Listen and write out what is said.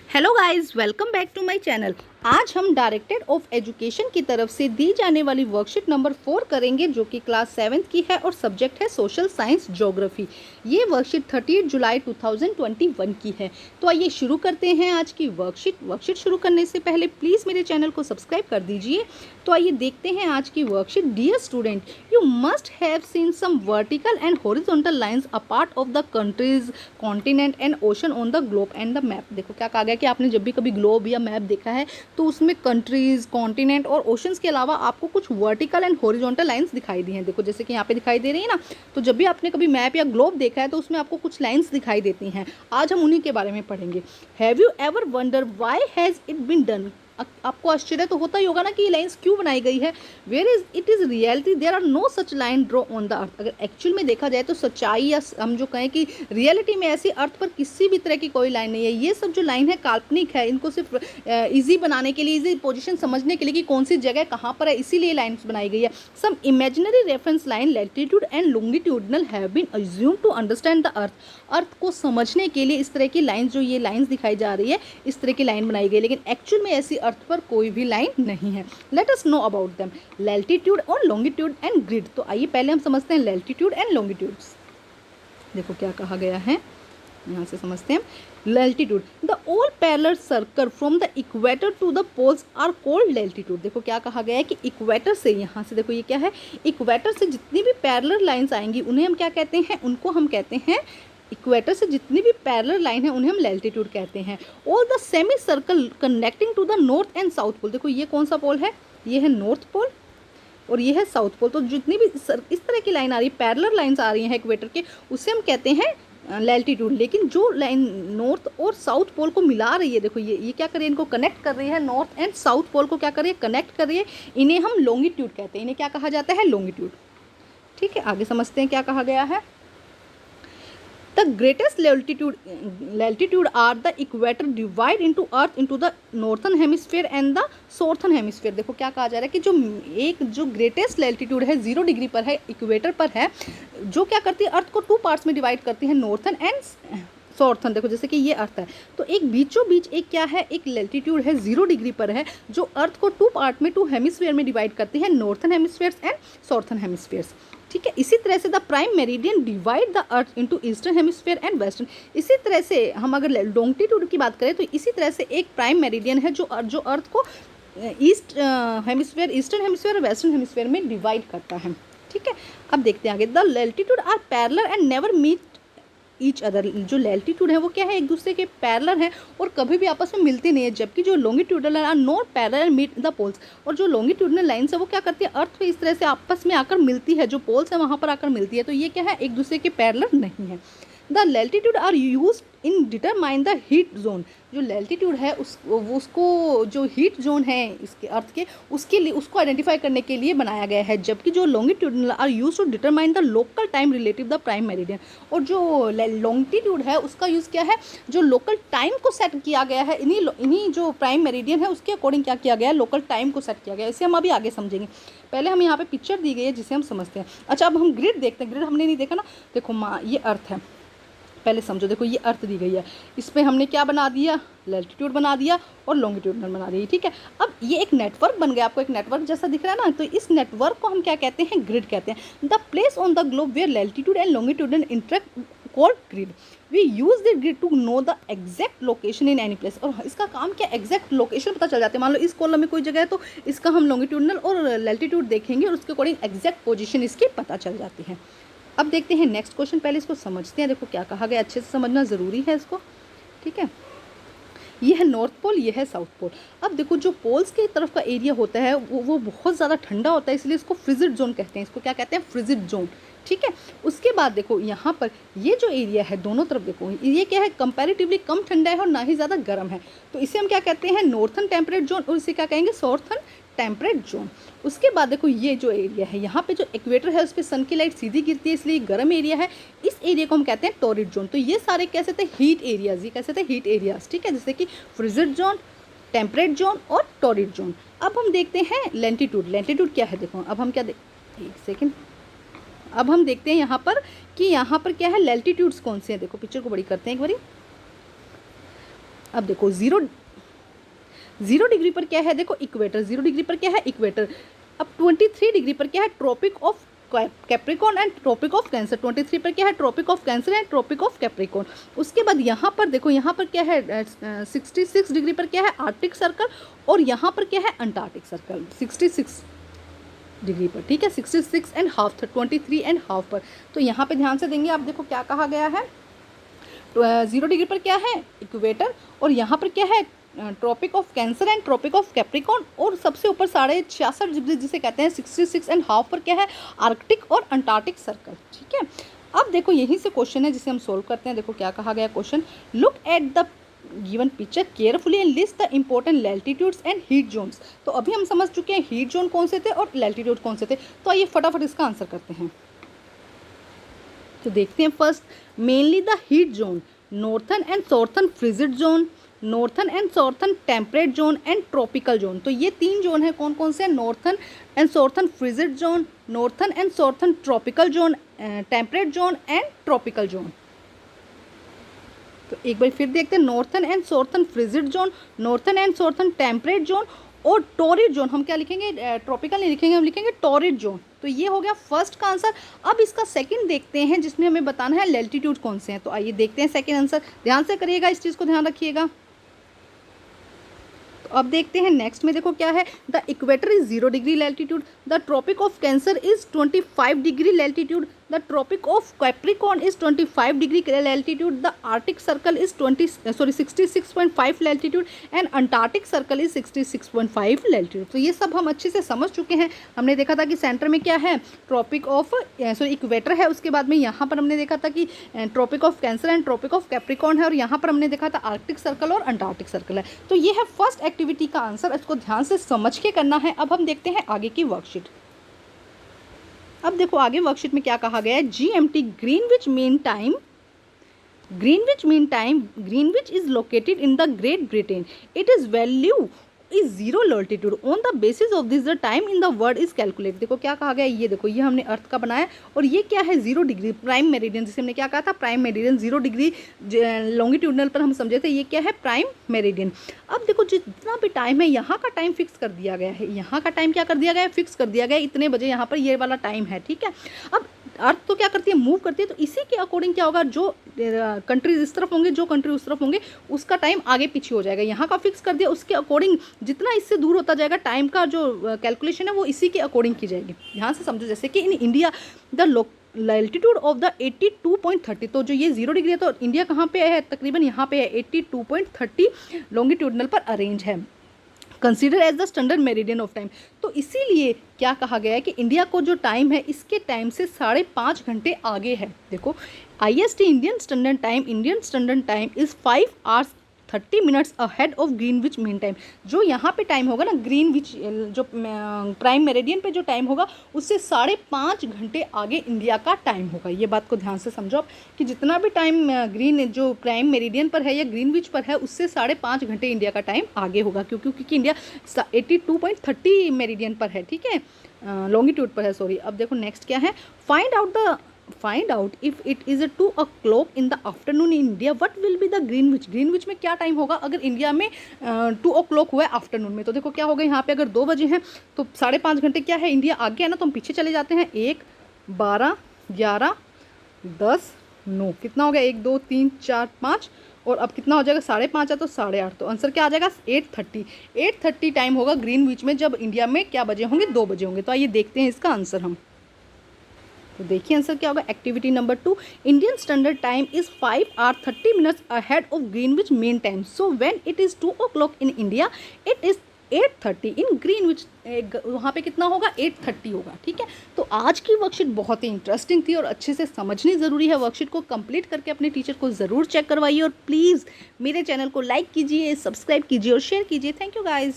Hello guys, welcome back to my channel. आज हम directed of education की तरफ से दी जाने वाली वर्कशीट नंबर 4 करेंगे, जो कि क्लास 7th की है और सब्जेक्ट है सोशल साइंस ज्योग्राफी। ये वर्कशीट 30 जुलाई 2021 की है। तो आइए शुरू करते हैं आज की वर्कशीट शुरू करने से पहले प्लीज़ मेरे चैनल को सब्सक्राइब कर दीजिए। तो आइए देखते हैं आज की worksheet. Dear student, you must have seen some vertical and horizontal lines a part of the countries, continent and ocean on the globe and the map. देखो क्या कहा गया कि आपने जब भी कभी ग्लोब या मैप देखा है तो उसमें कंट्रीज, कॉन्टिनेंट और ओशंस के अलावा आपको कुछ वर्टिकल एंड हॉरिजॉन्टल लाइंस दिखाई दी हैं। देखो जैसे कि यहाँ पे दिखाई दे रही है ना, तो जब भी आपने कभी मैप या ग्लोब देखा है तो उसमें आपको कुछ लाइंस दिखाई देती हैं। आज हम उन्हीं के बारे में पढ़ेंगे। Have you ever wonder why has it been done? आपको आश्चर्य तो होता ही होगा ना कि ये लाइंस क्यों बनाई गई है। Where is it is reality there are no such line draw on the earth. अगर एक्चुअल में देखा जाए तो सच्चाई या हम जो कहें कि रियलिटी में ऐसी अर्थ पर किसी भी तरह की कोई लाइन नहीं है। ये सब जो लाइन है काल्पनिक है, इनको सिर्फ ईजी बनाने के लिए, ईजी पोजीशन समझने के लिए कि कौन सी जगह कहाँ पर है, इसीलिए लाइन्स बनाई गई है। Some imaginary reference line latitude and longitudinal have been assumed to understand the earth. Earth को समझने के लिए इस तरह की लाइन्स, जो ये लाइन्स दिखाई जा रही है, इस तरह की लाइन बनाई गई, लेकिन एक्चुअल में ऐसी अर्थ पर कोई भी लाइन नहीं है। Let us know about them, latitude और लॉन्गिट्यूड एंड ग्रिड। तो आइए पहले हम समझते हैं लैटिट्यूड एंड लॉन्गिट्यूड्स। देखो क्या कहा गया है, यहाँ से समझते हैं। Latitude, the all parallel circle from the equator to the poles are called latitude. देखो क्या कहा गया है कि इक्वेटर से, यहाँ से देखो ये क्या है, इक्वेटर से जितनी भी पैरेलल लाइंस आएंगी उन्हें हम क्या कहते हैं, उनको हम कहते हैं, इक्वेटर से जितनी भी पैरेलल लाइन है उन्हें हम लैटिट्यूड कहते हैं। All the semi circle connecting to the north and south pole. देखो ये कौन सा पोल है, ये है नॉर्थ पोल और ये है साउथ पोल। तो जितनी भी इस तरह की लाइन आ रही है, पैरेलल लाइंस आ रही हैं इक्वेटर के, उसे हम कहते हैं लैटिट्यूड। लेकिन जो लाइन नॉर्थ और साउथ पोल को मिला रही है, देखो ये क्या कर रही है, इनको कनेक्ट कर रही है, नॉर्थ एंड साउथ पोल को क्या कर रही है, कनेक्ट कर रही है, इन्हें हम लॉन्गिट्यूड कहते हैं। इन्हें क्या कहा जाता है, लॉन्गिट्यूड। ठीक है, आगे समझते हैं क्या कहा गया है। The greatest latitude are the equator divide into earth into the northern hemisphere and the southern hemisphere। देखो क्या कहा जा रहा है कि जो ग्रेटेस्ट लैटिट्यूड है 0 डिग्री पर है, इक्वेटर पर है, जो क्या करती है, अर्थ को 2 पार्ट्स में डिवाइड करती है, नॉर्थन एंड सॉर्थन। देखो जैसे कि ये अर्थ है, तो एक बीचों बीच एक क्या है, एक लैटिट्यूड है 0 डिग्री पर है, जो अर्थ को 2 पार्ट में, 2 हेमिस्फीयर में डिवाइड करती है, नॉर्थन हेमिस्फीयर्स एंड सॉर्थन हेमिस्फीयर्स। ठीक है, इसी तरह से the prime meridian divide the earth into eastern hemisphere and western. इसी तरह से हम अगर लॉन्गिट्यूड की बात करें तो इसी तरह से एक प्राइम मेरिडियन है जो अर्थ को ईस्टर्न हेमिस्फीयर और वेस्टर्न हेमिस्फीयर में डिवाइड करता है। ठीक है, अब देखते हैं आगे। The latitude are parallel and never meet each other. जो लैटिट्यूड है वो क्या है, एक दूसरे के पैरेलल है और कभी भी आपस में मिलती नहीं है, जबकि जो longitudinal are not parallel meet the poles. और जो लॉन्गिट्यूडनल लाइन्स है वो क्या करती है, अर्थ पे इस तरह से आपस में आकर मिलती है, जो पोल्स है वहाँ पर आकर मिलती है, तो ये क्या है, एक दूसरे के पैरेलल नहीं है। The latitude are use in determine the heat zone. जो लैटिट्यूड है उसको जो हीट जोन है इसके अर्थ के, उसके लिए, उसको आइडेंटिफाई करने के लिए बनाया गया है, जबकि जो longitudinal are use to determine the local time relative the prime meridian. और जो लॉन्गिट्यूड है उसका यूज़ क्या है, जो लोकल टाइम को सेट किया गया है, इन्हीं जो प्राइम मेरिडियन है उसके अकॉर्डिंग क्या किया गया है, लोकल टाइम को सेट किया गया है। इसे हम अभी आगे समझेंगे। पहले हम यहाँ पे पिक्चर दी गई है जिसे हम समझते हैं। अच्छा, अब हम ग्रिड देखते हैं। ग्रिड हमने नहीं देखा ना। देखो ये अर्थ है, पहले समझो। देखो ये अर्थ दी गई है, इस पर हमने क्या बना दिया, लैटिट्यूड बना दिया और लॉन्गिट्यूडनल बना दिया। ठीक है, अब ये एक नेटवर्क बन गया, आपको एक नेटवर्क जैसा दिख रहा है ना, तो इस नेटवर्क को हम क्या कहते हैं, ग्रिड कहते हैं। The place on the globe where latitude and longitudinal interact called grid. We use the grid to know the exact location in any place. और इसका काम क्या, एग्जैक्ट लोकेशन पता चल जाती है। मान लो इस कॉलम में कोई जगह है तो इसका हम लॉन्गिट्यूडनल और लैटिट्यूड देखेंगे और उसके अकॉर्डिंग एग्जैक्ट पोजीशन इसकी पता चल जाती है। अब देखते हैं नेक्स्ट क्वेश्चन, पहले इसको समझते हैं। देखो क्या कहा गया, अच्छे से समझना ज़रूरी है इसको। ठीक है, ये है नॉर्थ पोल, ये है साउथ पोल। अब देखो जो पोल्स की तरफ का एरिया होता है वो बहुत ज़्यादा ठंडा होता है, इसलिए इसको फ्रिजिड जोन कहते हैं। इसको क्या कहते हैं, फ्रिजिड जोन। ठीक है, उसके बाद देखो यहाँ पर ये जो एरिया है दोनों तरफ, देखो ये क्या है, कंपैरेटिवली कम ठंडा है और ना ही ज़्यादा गर्म है, तो इसे हम क्या कहते हैं, नॉर्थन टेम्परेट जोन, और इसे क्या कहेंगे, साउथर्न टेम्परेट जोन। उसके बाद देखो ये जो एरिया है, यहाँ पे जो इक्वेटर है उस पर सन की लाइट सीधी गिरती है, इसलिए गर्म एरिया है। इस एरिया को हम कहते हैं टॉरिड जोन। तो ये सारे कैसे थे, हीट एरियाज, ये कैसे थे, हीट एरियाज। ठीक है, जैसे कि फ्रिजिड जोन, टेम्परेट जोन और टॉरिड जोन। अब हम देखते हैं लैटिट्यूड। लैटिट्यूड क्या है, देखो अब हम क्या एक सेकेंड, अब हम देखते हैं यहाँ पर कि यहाँ पर क्या है, लैटिट्यूड्स कौन से हैं। देखो पिक्चर को बड़ी करते हैं एक बारी। अब देखो जीरो डिग्री पर क्या है, देखो इक्वेटर, 0 डिग्री पर क्या है इक्वेटर। अब 23 डिग्री पर क्या है tropic of Capricorn and tropic of Cancer, 23 पर क्या है tropic of Cancer and tropic of Capricorn. उसके बाद यहाँ पर देखो, यहाँ पर क्या है 66 डिग्री पर क्या है आर्कटिक सर्कल, और यहाँ पर क्या है अंटार्कटिक सर्कल 66 डिग्री पर, ठीक है 66.5 था 23.5 पर। तो यहाँ पे ध्यान से देंगे आप, देखो क्या कहा गया है, 0 डिग्री पर क्या है इक्वेटर, और यहाँ पर क्या है tropic of Cancer and tropic of Capricorn, और सबसे ऊपर 66.5 डिग्री जिसे कहते हैं 66.5 पर क्या है आर्कटिक और अंटार्कटिक सर्कल, ठीक है। अब देखो यहीं से क्वेश्चन है जिसे हम सोल्व करते हैं। देखो क्या कहा गया question, look at the given picture carefully and list the important latitudes and heat zones. तो अभी हम समझ चुके हैं हीट जोन कौन से थे और लैटिट्यूड कौन से थे, तो आइए फटाफट इसका आंसर करते हैं। तो देखते हैं first, mainly the heat zone, northern and southern frigid zone, northern and southern temperate zone and tropical zone. तो ये 3 जोन है, कौन कौन से, northern and southern frigid zone, northern and southern tropical zone, temperate zone and tropical zone. तो एक बार फिर देखते हैं, northern and southern frigid zone, northern and southern temperate zone और टॉरिड जोन। हम क्या लिखेंगे, ट्रॉपिकल नहीं लिखेंगे, हम लिखेंगे टॉरिड जोन। तो ये हो गया फर्स्ट का आंसर। अब इसका सेकंड देखते हैं जिसमें हमें बताना है लैटिट्यूड कौन से हैं। तो आइए देखते हैं सेकंड आंसर, ध्यान से करिएगा, इस चीज़ को ध्यान रखिएगा। तो अब देखते हैं नेक्स्ट में, देखो क्या है, the equator is 0 degree latitude, the tropic of Cancer is 25 degree latitude, the tropic of Capricorn is 25 degree latitude, the Arctic circle is 66.5 latitude and Antarctic circle is 66.5 latitude. तो ये सब हम अच्छे से समझ चुके हैं। हमने देखा था कि सेंटर में क्या है ट्रॉपिक ऑफ इक्वेटर है, उसके बाद में यहाँ पर हमने देखा था कि tropic of Cancer and tropic of Capricorn है, और यहाँ पर हमने देखा था आर्कटिक सर्कल और अंटार्कटिक सर्कल है। तो ये है फर्स्ट एक्टिविटी का आंसर, इसको ध्यान से समझ के करना है। अब हम देखते हैं आगे की वर्कशीट। अब देखो आगे वर्कशीट में क्या कहा गया है, GMT Greenwich mean time, Greenwich is located in the Great Britain, it is value is 0 longitude, on the basis of this the time in the world is calculate. देखो क्या कहा गया, ये देखो ये हमने अर्थ का बनाया, और ये क्या है 0 डिग्री प्राइम मेरिडियन, जिसे हमने क्या कहा था प्राइम मेरिडियन, 0 डिग्री लॉन्गिट्यूडनल पर हम समझे थे, ये क्या है प्राइम मेरिडियन। अब देखो जितना भी टाइम है यहाँ का टाइम फिक्स कर दिया गया है, यहाँ का टाइम क्या कर दिया गया है फिक्स कर दिया गया है, इतने बजे यहाँ पर ये वाला टाइम है, ठीक है। अब अर्थ तो क्या करती है मूव करती है, तो इसी के अकॉर्डिंग क्या होगा, जो कंट्रीज इस तरफ होंगे जो कंट्री उस तरफ होंगे उसका टाइम आगे पीछे हो जाएगा। यहाँ का फिक्स कर दिया, उसके अकॉर्डिंग जितना इससे दूर होता जाएगा टाइम का जो कैलकुलेशन है वो इसी के अकॉर्डिंग की जाएगी। ध्यान से समझो, जैसे कि in India the latitude of the 82.30, तो जो ये 0 डिग्री है तो इंडिया कहाँ पे है, तकरीबन यहाँ पे है 82.30 लॉन्गिट्यूडनल पर अरेंज है, consider as the standard meridian of time. तो इसीलिए क्या कहा गया है कि इंडिया को जो टाइम है इसके टाइम से 5.5 घंटे आगे है। देखो IST Indian standard time is 5 hours 30 minutes ahead of Greenwich mean time. जो यहाँ पे टाइम होगा ना ग्रीनविच जो प्राइम मेरिडियन पे जो टाइम होगा उससे 5.5 घंटे आगे इंडिया का टाइम होगा। ये बात को ध्यान से समझो आप कि जितना भी टाइम ग्रीन जो प्राइम मेरिडियन पर है या ग्रीनविच पर है उससे 5.5 घंटे इंडिया का टाइम आगे होगा, क्योंकि इंडिया 82.30 मेरिडियन पर है, ठीक है, लॉन्गिट्यूड पर है, सॉरी। अब देखो नेक्स्ट क्या है, find out if it is 2 o'clock in the afternoon in India what will be the Greenwich में क्या टाइम होगा अगर इंडिया में 2 o'clock हुआ है आफ्टरनून में। तो देखो क्या होगा, यहाँ पे अगर 2 बजे हैं तो 5.5 घंटे क्या है इंडिया आगे है ना, तो हम पीछे चले जाते हैं, 1 12 11 10 9, कितना हो गया 1 2 3 4 5, और अब कितना हो जाएगा 5.5 है तो 8.5, तो आंसर क्या आ जाएगा 8:30 टाइम होगा ग्रीनविच में जब इंडिया में क्या बजे होंगे 2 बजे होंगे। तो आइए देखते हैं इसका आंसर हम। तो देखिए आंसर क्या होगा, activity number 2, Indian standard time is 5 hours 30 minutes ahead of Greenwich main time, so when it is 2 o'clock in India it is 8:30 in Greenwich, वहाँ पे कितना होगा 8:30 होगा, ठीक है। तो आज की वर्कशीट बहुत ही इंटरेस्टिंग थी और अच्छे से समझनी ज़रूरी है। वर्कशीट को कंप्लीट करके अपने टीचर को ज़रूर चेक करवाइए और प्लीज़ मेरे चैनल को लाइक कीजिए, सब्सक्राइब कीजिए और शेयर कीजिए। Thank you guys.